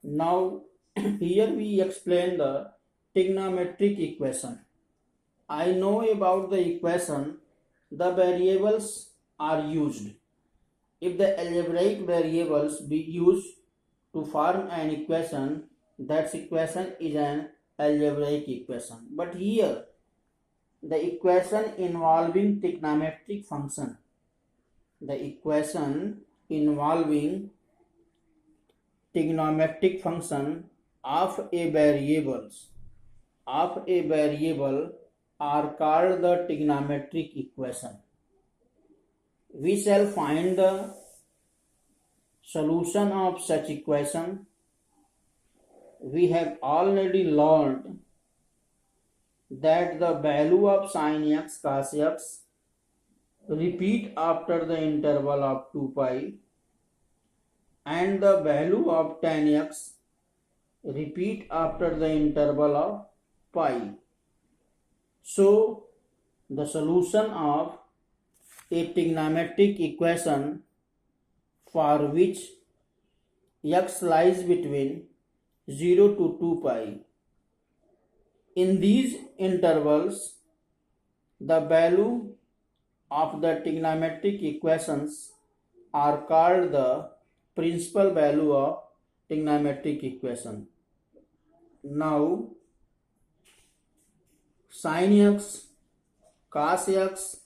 Now, here we explain the trigonometric equation. I know about the equation, the variables are used. If the algebraic variables be used to form an equation, that equation is an algebraic equation. But here, the equation involving trigonometric function, the equation involving trigonometric function of a variable are called the trigonometric equation. We shall find the solution of such equation. We have already learned that the value of sin x cos x repeat after the interval of 2 pi and the value of tan x repeat after the interval of pi. So, the solution of a trigonometric equation for which x lies between 0 to 2 pi. In these intervals, the value of the trigonometric equations are called the principal value of trigonometric equation. Now, sin x, cos x,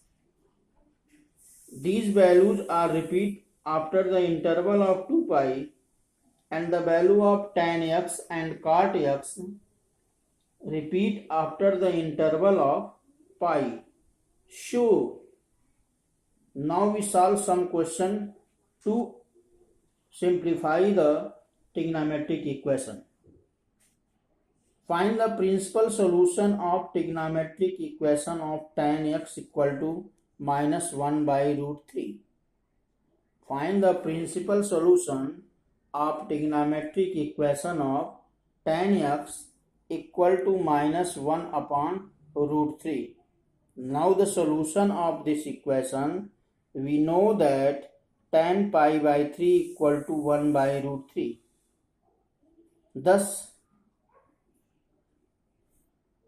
these values are repeat after the interval of 2 pi and the value of tan x and cot x repeat after the interval of pi. So, now we solve some question to simplify the trigonometric equation. Find the principal solution of trigonometric equation of tan x equal to minus 1 by root 3. Find the principal solution of trigonometric equation of tan x equal to minus 1 upon root 3. Now the solution of this equation, we know that tan pi by 3 equal to 1 by root 3. Thus,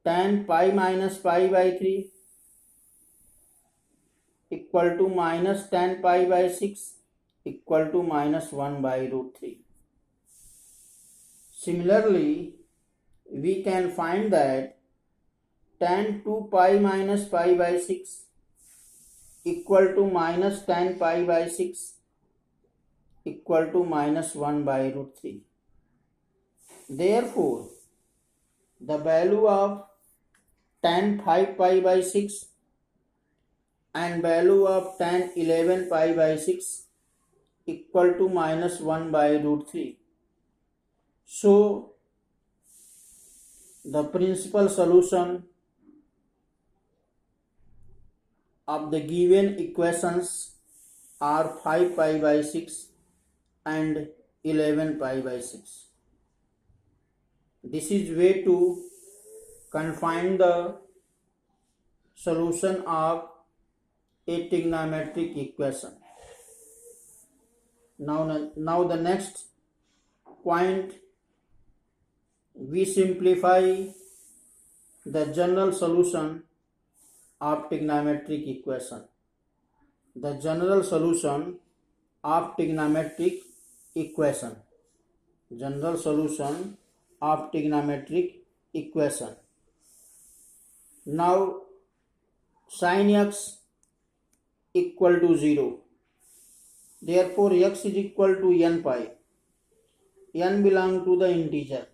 tan pi minus pi by 3 equal to minus tan pi by 6 equal to minus 1 by root 3. Similarly, we can find that tan 2 pi minus pi by 6 equal to minus tan pi by 6 equal to minus 1 by root 3. Therefore, the value of tan 5 pi by 6 and value of tan 11 pi by 6 equal to minus 1 by root 3. So, the principal solution of the given equations are 5 pi by 6 and 11 pi by 6. This is way to confine the solution of a trigonometric equation. Now the next point, we simplify the general solution of trigonometric equation. The general solution of trigonometric equation. General solution of trigonometric equation. Now, sin x equal to 0. Therefore, x is equal to n pi. N belongs to the integer.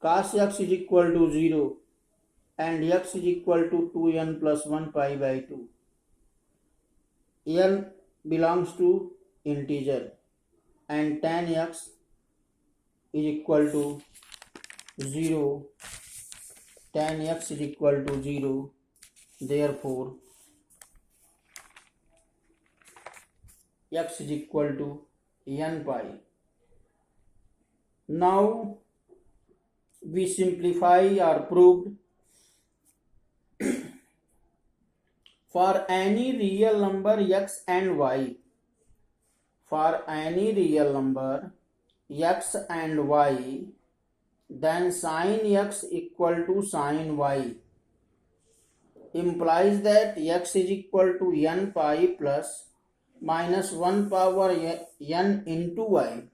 Cos x is equal to 0 and x is equal to 2n plus 1 pi by 2. N belongs to integer and tan x is equal to 0. Tan x is equal to 0. Therefore, x is equal to n pi. Now, we simplify or proved for any real number x and y. For any real number x and y, then sin x equal to sin y implies that x is equal to n pi plus minus 1 power n into y.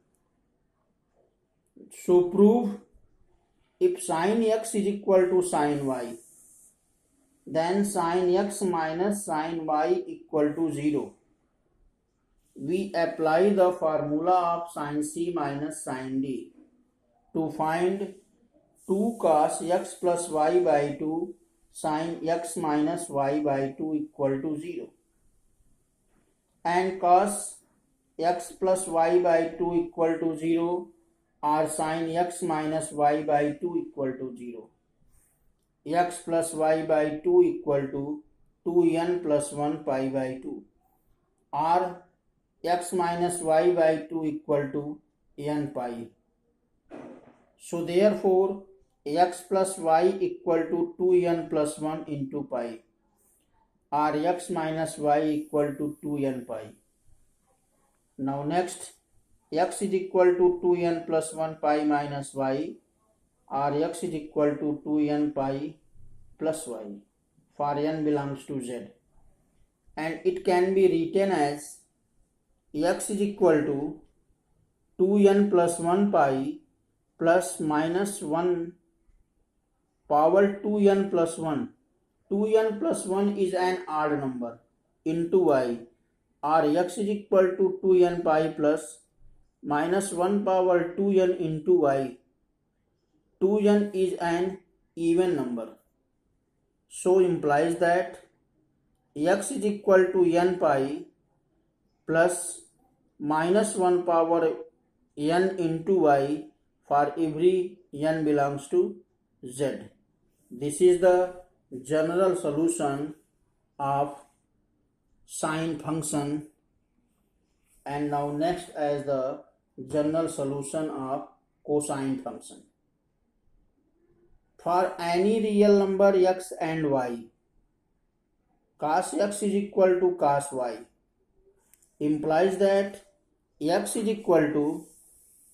So prove if sin x is equal to sin y, then sin x minus sin y equal to 0. We apply the formula of sin c minus sin d to find 2 cos x plus y by 2 sin x minus y by 2 equal to 0, and cos x plus y by 2 equal to 0 or sin x minus y by 2 equal to 0. X plus y by 2 equal to 2n plus 1 pi by 2, or x minus y by 2 equal to n pi. So therefore x plus y equal to 2n plus 1 into pi, or x minus y equal to 2n pi. Now next, x is equal to 2n plus 1 pi minus y, or x is equal to 2n pi plus y for n belongs to z, and it can be written as x is equal to 2n plus 1 pi plus minus 1 power 2n plus 1. 2n plus 1 is an odd number into y, or x is equal to 2n pi plus minus 1 power 2n into y. 2n is an even number, so implies that x is equal to n pi plus minus 1 power n into y for every n belongs to z. This is the general solution of sine function, and now next as the general solution of cosine function. For any real number x and y, cos x is equal to cos y implies that x is equal to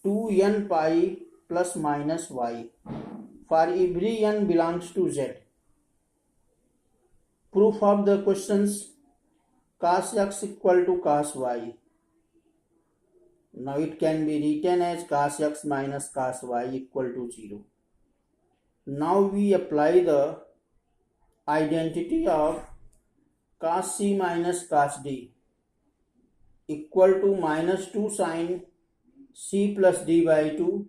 2n pi plus minus y for every n belongs to z. Proof of the questions: cos x equal to cos y. Now it can be written as cos x minus cos y equal to 0. Now we apply the identity of cos c minus cos d equal to minus 2 sin c plus d by 2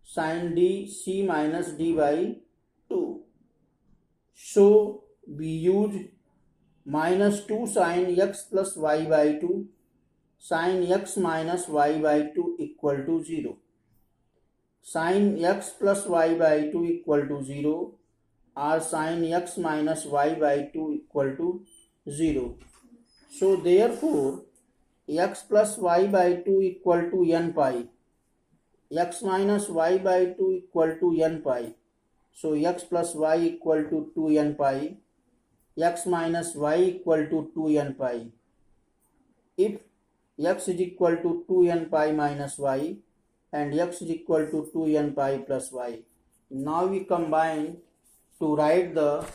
sin d c minus d by 2. So we use minus 2 sin x plus y by 2 sin x minus y by 2 equal to 0. Sin x plus y by 2 equal to 0, or sin x minus y by 2 equal to 0. So therefore x plus y by 2 equal to n pi, x minus y by 2 equal to n pi. So x plus y equal to 2n pi, x minus y equal to 2n pi. If x is equal to 2n pi minus y and x is equal to 2n pi plus y. Now we combine to write the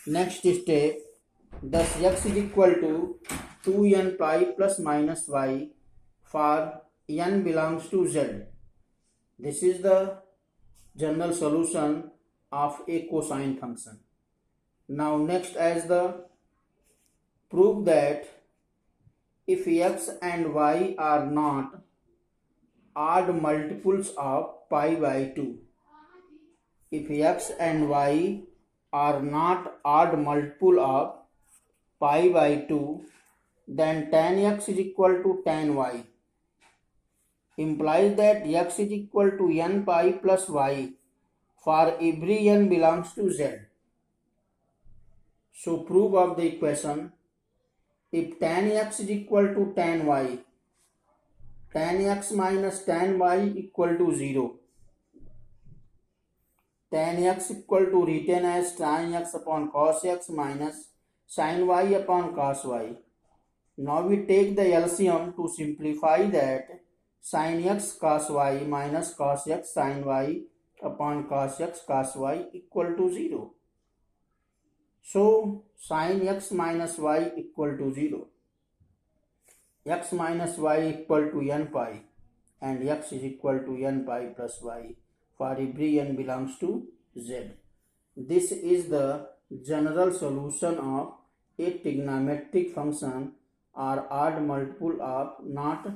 next step. Thus x is equal to 2n pi plus minus y for n belongs to z. This is the general solution of a cosine function. Now next as the proof that if x and y are not odd multiples of pi by 2, if x and y are not odd multiple of pi by 2, then tan x is equal to tan y implies that x is equal to n pi plus y for every n belongs to z. So proof of the equation: if tan x is equal to tan y, tan x minus tan y equal to 0. Tan x equal to written as tan x upon cos x minus sin y upon cos y. Now we take the LCM to simplify that. sin x cos y minus cos x sin y upon cos x cos y equal to 0. So sin x minus y equal to 0. X minus y equal to n pi and x is equal to n pi plus y for every n belongs to z. This is the general solution of a trigonometric function or odd multiple of not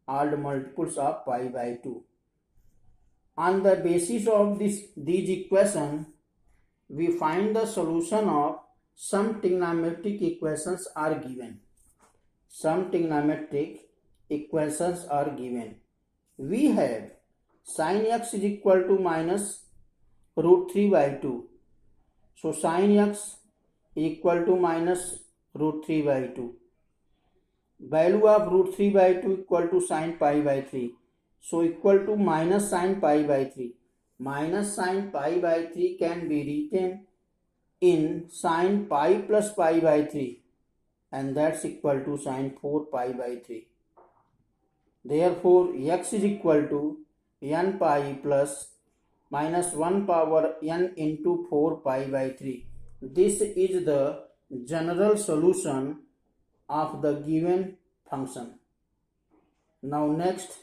odd multiples of pi by 2. On the basis of these equations, we find the solution of some trigonometric equations are given. Some trigonometric equations are given. We have sin x is equal to minus root 3 by 2. So sin x equal to minus root 3 by 2. Value of root 3 by 2 equal to sin pi by 3. So equal to minus sin pi by 3. Minus sin pi by 3 can be written in sin pi plus pi by 3, and that's equal to sin 4 pi by 3. Therefore x is equal to n pi plus minus 1 power n into 4 pi by 3. This is the general solution of the given function. Now next,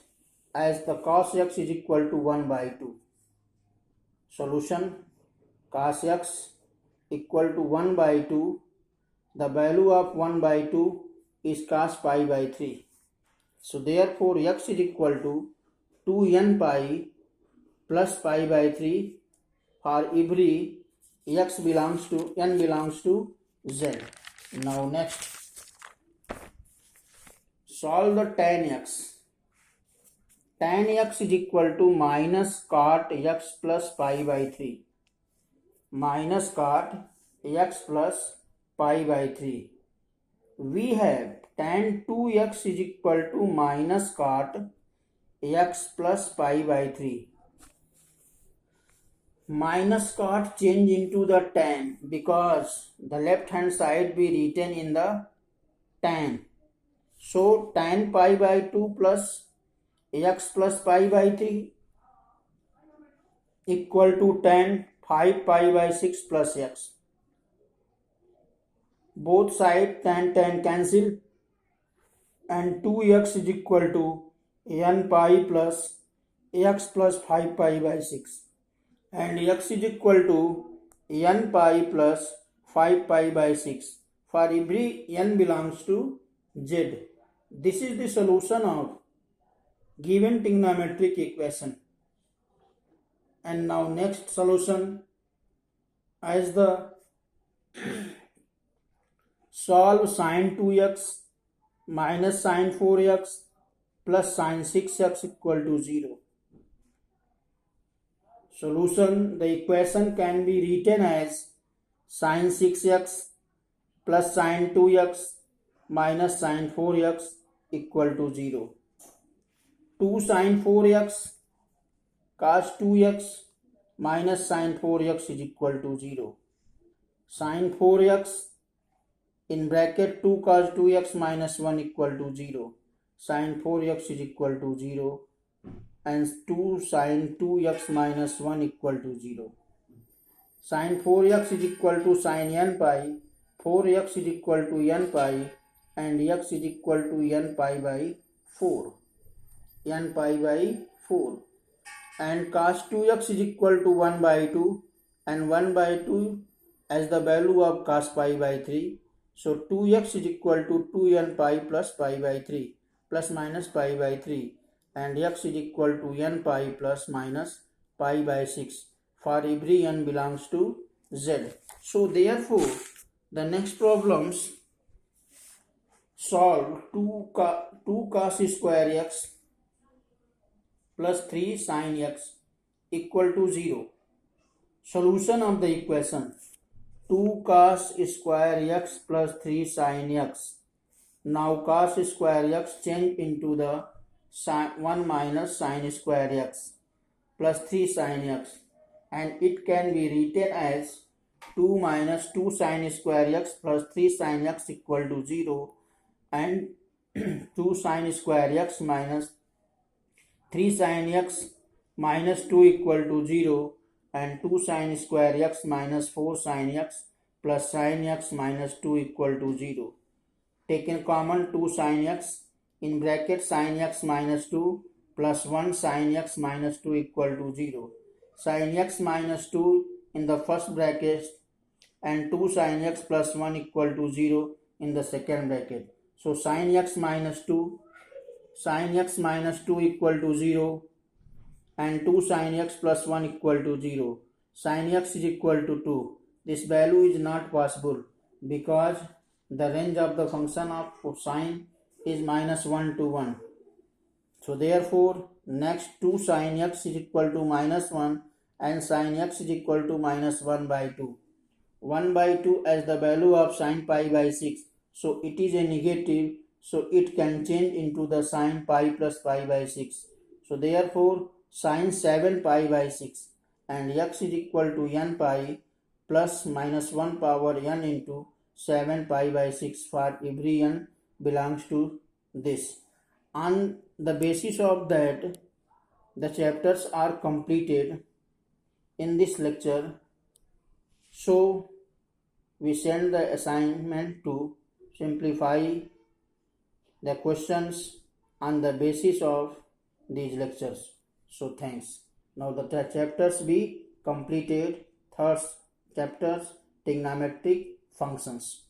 as the cos x is equal to 1 by 2. Solution: cos x equal to 1 by 2. The value of 1 by 2 is cos pi by 3. So therefore x is equal to 2n pi plus pi by 3 for every x belongs to n belongs to z. Now next, solve the tan x. Tan x is equal to minus cot x plus pi by 3. Minus cot x plus pi by 3. We have tan 2x is equal to minus cot x plus pi by 3. Minus cot change into the tan because the left hand side be written in the tan. So tan pi by 2 plus x plus pi by 3 equal to tan 5 pi by 6 plus x. Both sides tan cancel and 2x is equal to n pi plus x plus 5 pi by 6 and x is equal to n pi plus 5 pi by 6 for every n belongs to z. This is the solution of given trigonometric equation. And now next solution, as the solve sin 2x minus sin 4x plus sin 6x equal to 0. Solution: the equation can be written as sin 6x plus sin 2x minus sin 4x equal to 0. 2 sin 4x cos 2x minus sin 4x is equal to 0. Sin 4x in bracket 2 cos 2x minus 1 equal to 0. Sin 4x is equal to 0 and 2 sin 2x minus 1 equal to 0. Sin 4x is equal to sin n pi, 4x is equal to n pi and x is equal to n pi by 4. N pi by 4 and cos 2x is equal to 1 by 2 and 1 by 2 as the value of cos pi by 3. So 2x is equal to 2n pi plus pi by 3 plus minus pi by 3 and x is equal to n pi plus minus pi by 6 for every n belongs to z. So therefore the next problems solve 2 cos square x plus 3 sin x equal to 0. Solution of the equation: 2 cos square x plus 3 sin x. Now cos square x change into the 1 minus sin square x plus 3 sin x and it can be written as 2 minus 2 sin square x plus 3 sin x equal to 0 and 2 sin square x minus 3 sin x minus 2 equal to 0 and 2 sin square x minus 4 sin x plus sin x minus 2 equal to 0. Taken common 2 sin x in bracket sin x minus 2 plus 1 sin x minus 2 equal to 0. Sin x minus 2 in the first bracket and 2 sin x plus 1 equal to 0 in the second bracket. So sin x minus 2 equal to 0 and 2 sin x plus 1 equal to 0. Sin x is equal to 2. This value is not possible because the range of the function of sine is minus 1 to 1. So therefore next 2 sin x is equal to minus 1 and sin x is equal to minus 1 by 2. 1 by 2 as the value of sin pi by 6. So it is a negative, so it can change into the sin pi plus pi by 6. So therefore sin 7 pi by 6 and x is equal to n pi plus minus 1 power n into 7 pi by 6 for every n belongs to this. On the basis of that, the chapters are completed in this lecture. So we send the assignment to simplify the questions on the basis of these lectures. So thanks. Now the chapters be completed. Third chapters, trigonometric functions.